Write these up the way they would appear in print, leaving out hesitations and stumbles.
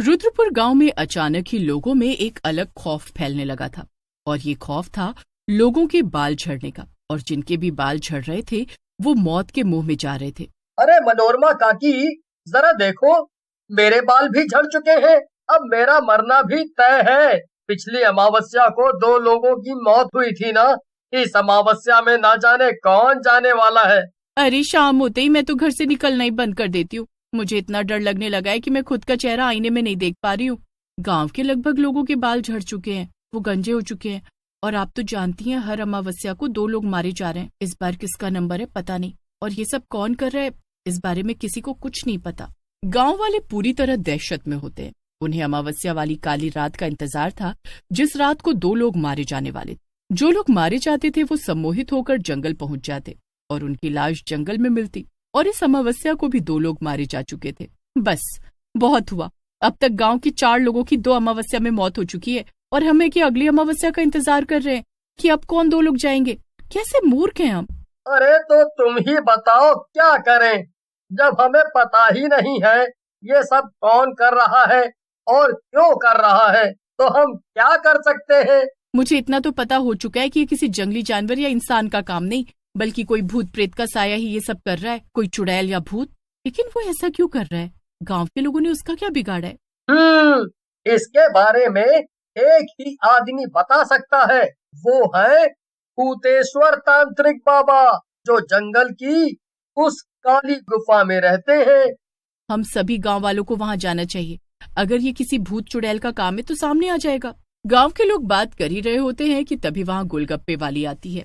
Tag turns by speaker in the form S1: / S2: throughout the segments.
S1: रुद्रपुर गांव में अचानक ही लोगों में एक अलग खौफ फैलने लगा था। और ये खौफ था लोगों के बाल झड़ने का, और जिनके भी बाल झड़ रहे थे वो मौत के मुंह में जा रहे थे।
S2: अरे मनोरमा काकी, जरा देखो, मेरे बाल भी झड़ चुके हैं। अब मेरा मरना भी तय है। पिछली अमावस्या को 2 लोगों की मौत हुई थी ना, इस अमावस्या में ना जाने कौन जाने वाला है।
S1: अरे शाम होते ही मैं तो घर से निकलना ही बंद कर देती हूँ। मुझे इतना डर लगने लगा है कि मैं खुद का चेहरा आईने में नहीं देख पा रही हूँ। गांव के लगभग लोगों के बाल झड़ चुके हैं, वो गंजे हो चुके हैं। और आप तो जानती हैं हर अमावस्या को 2 लोग मारे जा रहे हैं। इस बार किसका नंबर है पता नहीं, और ये सब कौन कर रहा है इस बारे में किसी को कुछ नहीं पता। गांव वाले पूरी तरह दहशत में होते हैं। उन्हें अमावस्या वाली काली रात का इंतजार था, जिस रात को 2 लोग मारे जाने वाले थे। जो लोग मारे जाते थे वो सम्मोहित होकर जंगल पहुंच जाते और उनकी लाश जंगल में मिलती। और इस अमावस्या को भी 2 लोग मारे जा चुके थे। बस बहुत हुआ। अब तक गांव की 4 लोगों की 2 अमावस्या में मौत हो चुकी है, और हमें कि अगली अमावस्या का इंतजार कर रहे हैं कि अब कौन 2 लोग जाएंगे। कैसे मूर्ख हैं हम।
S2: अरे तो तुम ही बताओ क्या करें, जब हमें पता ही नहीं है ये सब कौन कर रहा है और क्यों कर रहा है, तो हम क्या कर सकते हैं।
S1: मुझे इतना तो पता हो चुका है कि ये किसी जंगली जानवर या इंसान का काम नहीं, बल्कि कोई भूत प्रेत का साया ही ये सब कर रहा है, कोई चुड़ैल या भूत। लेकिन वो ऐसा क्यों कर रहा है? गांव के लोगों ने उसका क्या बिगाड़ा है?
S2: इसके बारे में एक ही आदमी बता सकता है, वो है भूतेश्वर तांत्रिक बाबा, जो जंगल की उस काली गुफा में रहते हैं।
S1: हम सभी गांव वालों को वहां जाना चाहिए। अगर ये किसी भूत चुड़ैल का काम है तो सामने आ जाएगा। गांव के लोग बात कर ही रहे होते हैं कि तभी वहां गोलगप्पे वाली आती है।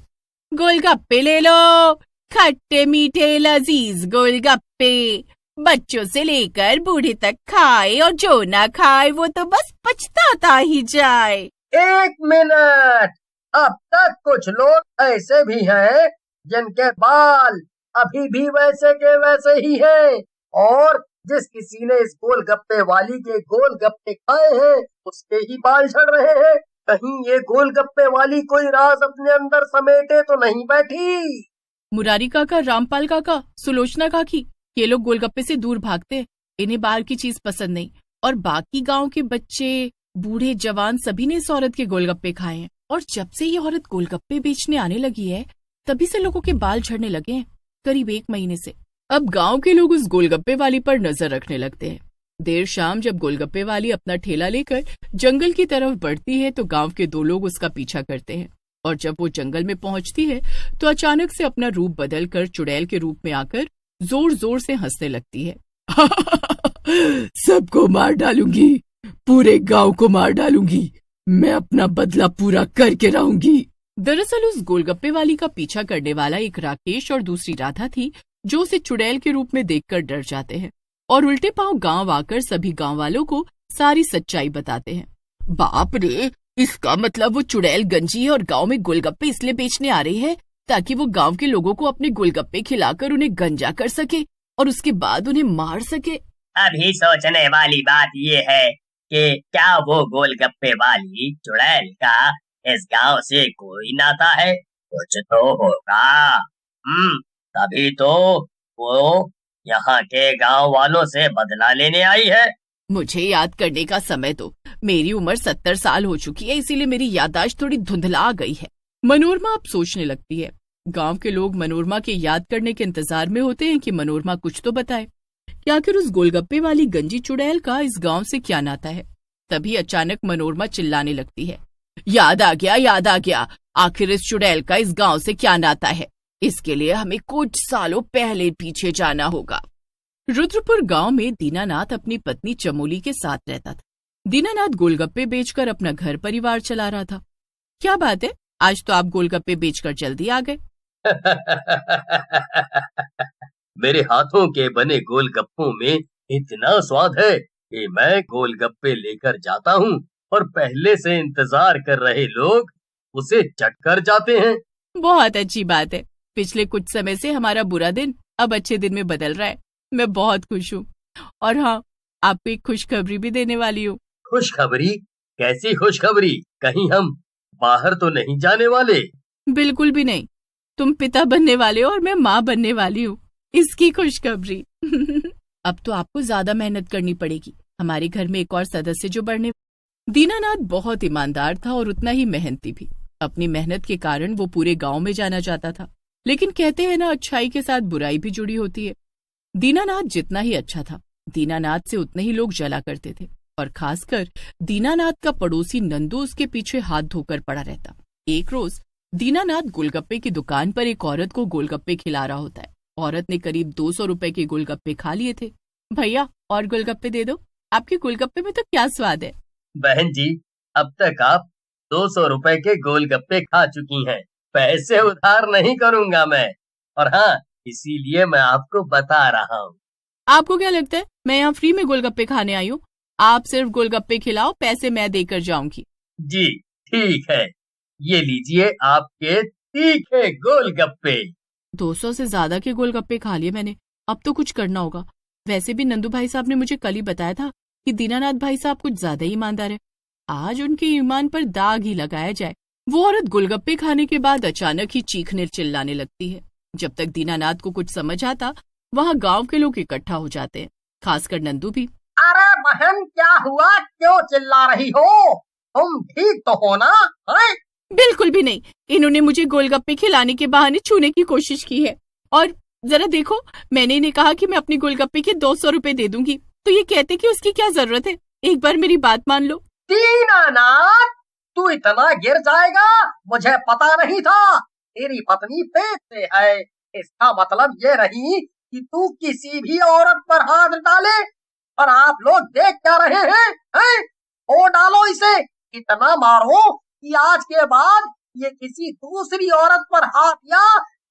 S1: गोलगप्पे ले लो, खट्टे मीठे लजीज गोलगप्पे, बच्चों से लेकर बूढ़े तक खाए, और जो ना खाए वो तो बस पछताता ही जाए।
S2: 1 मिनट, अब तक कुछ लोग ऐसे भी हैं जिनके बाल अभी भी वैसे के वैसे ही हैं, और जिस किसी ने इस गोलगप्पे वाली के गोलगप्पे खाए हैं उसके ही बाल झड़ रहे हैं। कहीं ये गोलगप्पे वाली कोई राज अपने अंदर समेटे तो नहीं बैठी।
S1: मुरारी काका, रामपाल काका, सुलोचना काकी, ये लोग गोलगप्पे से दूर भागते। इन्हें बाहर की चीज पसंद नहीं। और बाकी गांव के बच्चे, बूढ़े, जवान सभी ने इस औरत के गोलगप्पे खाए हैं। और जब से ये औरत गोलगप्पे बेचने आने लगी है तभी से लोगों के बाल झड़ने लगे हैं, करीब 1 महीने से। अब गांव के लोग उस गोलगप्पे वाली पर नजर रखने लगते हैं। देर शाम जब गोलगप्पे वाली अपना ठेला लेकर जंगल की तरफ बढ़ती है तो गांव के 2 लोग उसका पीछा करते हैं। और जब वो जंगल में पहुंचती है तो अचानक से अपना रूप बदलकर चुड़ैल के रूप में आकर जोर जोर से हंसने लगती है। सबको मार डालूंगी, पूरे गांव को मार डालूंगी, मैं अपना बदला पूरा करके रहूंगी। दरअसल उस गोलगप्पे वाली का पीछा करने वाला एक राकेश और दूसरी राधा थी, जो उसे चुड़ैल के रूप में देखकर डर जाते हैं और उल्टे पांव गांव आकर सभी गांव वालों को सारी सच्चाई बताते हैं। बाप रे, इसका मतलब वो चुड़ैल गंजी है और गांव में गोलगप्पे इसलिए बेचने आ रही है ताकि वो गांव के लोगों को अपने गोलगप्पे खिलाकर उन्हें गंजा कर सके और उसके बाद उन्हें मार सके।
S3: अभी सोचने वाली बात ये है कि क्या वो गोलगप्पे वाली चुड़ैल का इस गांव से कोई नाता है? कुछ तो होगा। तभी तो वो यहाँ के गांव वालों से बदला लेने आई है।
S1: मुझे याद करने का समय दो। मेरी उम्र 70 साल हो चुकी है, इसीलिए मेरी याददाश्त थोड़ी धुंधला गई है। मनोरमा अब सोचने लगती है। गांव के लोग मनोरमा के याद करने के इंतजार में होते हैं कि मनोरमा कुछ तो बताए कि आखिर उस गोलगप्पे वाली गंजी चुड़ैल का इस गांव से क्या नाता है। तभी अचानक मनोरमा चिल्लाने लगती है, याद आ गया, याद आ गया, आखिर इस चुड़ैल का इस गांव से क्या नाता है। इसके लिए हमें कुछ सालों पहले पीछे जाना होगा। रुद्रपुर गांव में दीनानाथ अपनी पत्नी चमोली के साथ रहता था। दीनानाथ गोलगप्पे बेचकर अपना घर परिवार चला रहा था। क्या बात है, आज तो आप गोलगप्पे बेचकर जल्दी आ गए।
S2: मेरे हाथों के बने गोलगप्पों में इतना स्वाद है कि मैं गोलगप्पे लेकर जाता हूँ और पहले से इंतजार कर रहे लोग उसे चट कर जाते हैं।
S1: बहुत अच्छी बात है। पिछले कुछ समय से हमारा बुरा दिन अब अच्छे दिन में बदल रहा है। मैं बहुत खुश हूँ। और हाँ, आपको एक खुशखबरी भी देने वाली हूँ।
S2: खुशखबरी? कैसी खुशखबरी? कहीं हम बाहर तो नहीं जाने वाले?
S1: बिल्कुल भी नहीं। तुम पिता बनने वाले हो और मैं माँ बनने वाली हूँ, इसकी खुशखबरी। अब तो आपको ज्यादा मेहनत करनी पड़ेगी। हमारे घर में एक और सदस्य जो बढ़ने। दीनानाथ बहुत ईमानदार था और उतना ही मेहनती भी। अपनी मेहनत के कारण वो पूरे गांव में जाना जाता था। लेकिन कहते हैं ना, अच्छाई के साथ बुराई भी जुड़ी होती है। दीनानाथ जितना ही अच्छा था, दीनानाथ से उतने ही लोग जला करते थे। और खासकर दीनानाथ का पड़ोसी नंदू उसके पीछे हाथ धोकर पड़ा रहता। एक रोज दीनानाथ गोलगप्पे की दुकान पर एक औरत को गोलगप्पे खिला रहा होता है। औरत ने करीब 200 रुपए के गोलगप्पे खा लिए थे। भैया, और गोलगप्पे दे दो, आपके गोलगप्पे में तो क्या स्वाद है।
S2: बहन जी, अब तक आप 200 रुपए के गोलगप्पे खा चुकी हैं। पैसे उधार नहीं करूंगा मैं। और हाँ, इसीलिए मैं आपको बता रहा हूँ।
S1: आपको क्या लगता है मैं यहाँ फ्री में गोलगप्पे खाने आई हूँ? आप सिर्फ गोलगप्पे खिलाओ, पैसे मैं देकर जाऊंगी।
S2: जी ठीक है, ये लीजिए आपके तीखे गोलगप्पे।
S1: 200 से ज्यादा के गोलगप्पे खा लिए मैंने। अब तो कुछ करना होगा। वैसे भी नंदू भाई साहब ने मुझे कल ही बताया था कि दीनानाथ भाई साहब कुछ ज्यादा ही ईमानदार है। आज उनके ईमान पर दाग ही लगाया जाए। वो औरत गोलगप्पे खाने के बाद अचानक ही चीखने चिल्लाने लगती है। जब तक दीनानाथ को कुछ समझ आता, वहाँ गांव के लोग इकट्ठा हो जाते हैं, खासकर नंदू भी।
S2: अरे बहन, क्या हुआ? क्यों चिल्ला रही हो? तुम ठीक तो हो ना? है?
S1: बिल्कुल भी नहीं। इन्होंने मुझे गोलगप्पे खिलाने के बहाने छूने की कोशिश की है। और जरा देखो, मैंने इन्हें कहा कि मैं अपनी गोलगप्पे के 200 रुपए दे दूंगी, तो ये कहते कि उसकी क्या जरूरत है। एक बार मेरी बात मान लो।
S2: दीनानाथ, तू इतना गिर जाएगा, मुझे पता नहीं था। तेरी पत्नी पेट से है, इसका मतलब ये नहीं कि तू किसी भी औरत पर हाथ डाले। और आप लोग देख क्या रहे हैं? हैं? ओ डालो इसे, इतना मारो कि आज के बाद ये किसी दूसरी औरत पर हाथ या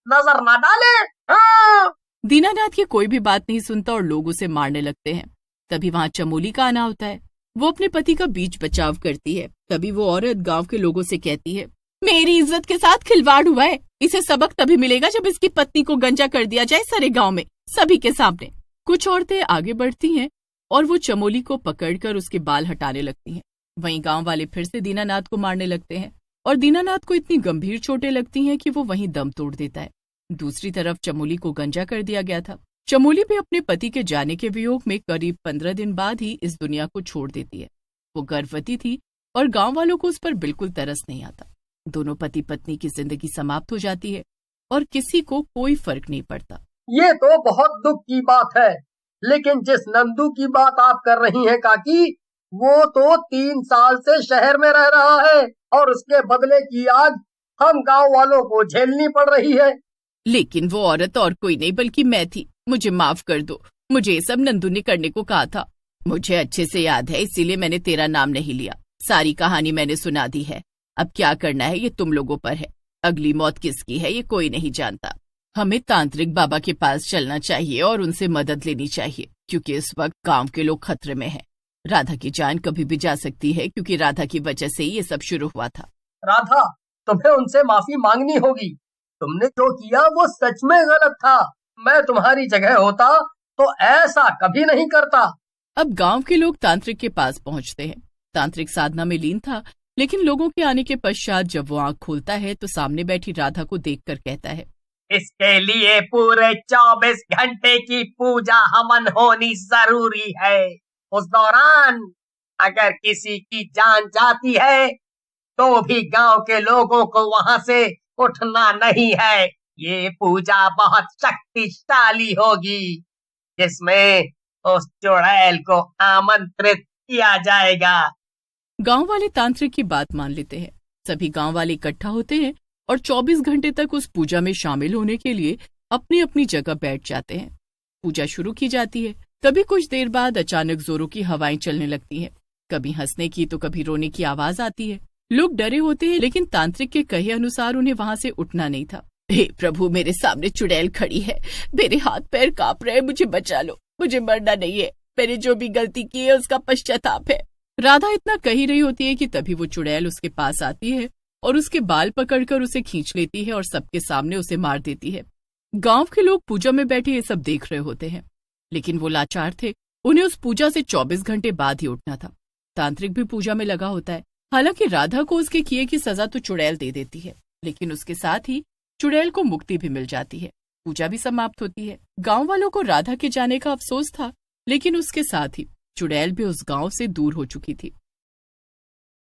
S2: नजर न डाले। हाँ।
S1: दीनानाथ की कोई भी बात नहीं सुनता और लोग उसे मारने लगते हैं। तभी वहाँ चमोली का आना होता है। वो अपने पति का बीच बचाव करती है। तभी वो औरत गांव के लोगों से कहती है, मेरी इज्जत के साथ खिलवाड़ हुआ है। इसे सबक तभी मिलेगा जब इसकी पत्नी को गंजा कर दिया जाए सारे गांव में, सभी के सामने। कुछ औरतें आगे बढ़ती हैं और वो चमोली को पकड़कर उसके बाल हटाने लगती हैं। वहीं गांव वाले फिर से दीनानाथ को मारने लगते हैं और दीनानाथ को इतनी गंभीर चोटें लगती हैं कि वो वहीं दम तोड़ देता है। दूसरी तरफ चमोली को गंजा कर दिया गया था। चमोली भी अपने पति के जाने के वियोग में करीब 15 दिन बाद ही इस दुनिया को छोड़ देती है। वो गर्भवती थी और गांव वालों को उस पर बिल्कुल तरस नहीं आता। दोनों पति पत्नी की जिंदगी समाप्त हो जाती है और किसी को कोई फर्क नहीं पड़ता।
S2: ये तो बहुत दुख की बात है, लेकिन जिस नंदू की बात आप कर रही हैं काकी, वो तो 3 साल से शहर में रह रहा है और उसके बदले की आग हम गांव वालों को झेलनी पड़ रही है।
S1: लेकिन वो औरत और कोई नहीं बल्कि मैं थी। मुझे माफ कर दो, मुझे ये सब नंदू ने करने को कहा था। मुझे अच्छे से याद है, इसीलिए मैंने तेरा नाम नहीं लिया। सारी कहानी मैंने सुना दी है। अब क्या करना है ये तुम लोगों पर है। अगली मौत किसकी है ये कोई नहीं जानता। हमें तांत्रिक बाबा के पास चलना चाहिए और उनसे मदद लेनी चाहिए, क्योंकि इस वक्त गांव के लोग खतरे में हैं। राधा की जान कभी भी जा सकती है, क्योंकि राधा की वजह से ही ये सब शुरू हुआ था।
S2: राधा, तुम्हें उनसे माफी मांगनी होगी। तुमने जो किया वो सच में गलत था। मैं तुम्हारी जगह होता तो ऐसा कभी नहीं करता।
S1: अब गांव के लोग तांत्रिक के पास पहुंचते हैं। तांत्रिक साधना में लीन था, लेकिन लोगों के आने के पश्चात जब वो आंख खोलता है तो सामने बैठी राधा को देखकर कहता है,
S3: इसके लिए पूरे 24 घंटे की पूजा हवन होनी जरूरी है। उस दौरान अगर किसी की जान जाती है तो भी गांव के लोगों को वहां से उठना नहीं है। ये पूजा बहुत शक्तिशाली होगी, जिसमें उस चुड़ैल को आमंत्रित किया जाएगा।
S1: गांव वाले तांत्रिक की बात मान लेते हैं। सभी गांव वाले इकट्ठा होते हैं और 24 घंटे तक उस पूजा में शामिल होने के लिए अपनी अपनी जगह बैठ जाते हैं। पूजा शुरू की जाती है। तभी कुछ देर बाद अचानक जोरों की हवाएं चलने लगती हैं। कभी हंसने की तो कभी रोने की आवाज आती है। लोग डरे होते हैं, लेकिन तांत्रिक के कहे अनुसार उन्हें वहां से उठना नहीं था। हे प्रभु, मेरे सामने चुड़ैल खड़ी है, मेरे हाथ पैर कांप रहे, मुझे बचा लो, मुझे मरना नहीं है, मैंने जो भी गलती की है उसका पश्चाताप है। राधा इतना कह ही रही होती है कि तभी वो चुड़ैल उसके पास आती है और उसके बाल पकड़कर उसे खींच लेती है और सबके सामने उसे मार देती है। गांव के लोग पूजा में बैठे ये सब देख रहे होते हैं, लेकिन वो लाचार थे। उन्हें उस पूजा से 24 घंटे बाद ही उठना था। तांत्रिक भी पूजा में लगा होता है। हालांकि राधा को उसके किए की सजा तो चुड़ैल दे देती है, लेकिन उसके साथ ही चुड़ैल को मुक्ति भी मिल जाती है। पूजा भी समाप्त होती है। गांव वालों को राधा के जाने का अफसोस था, लेकिन उसके साथ ही चुड़ैल भी उस गांव से दूर हो चुकी थी।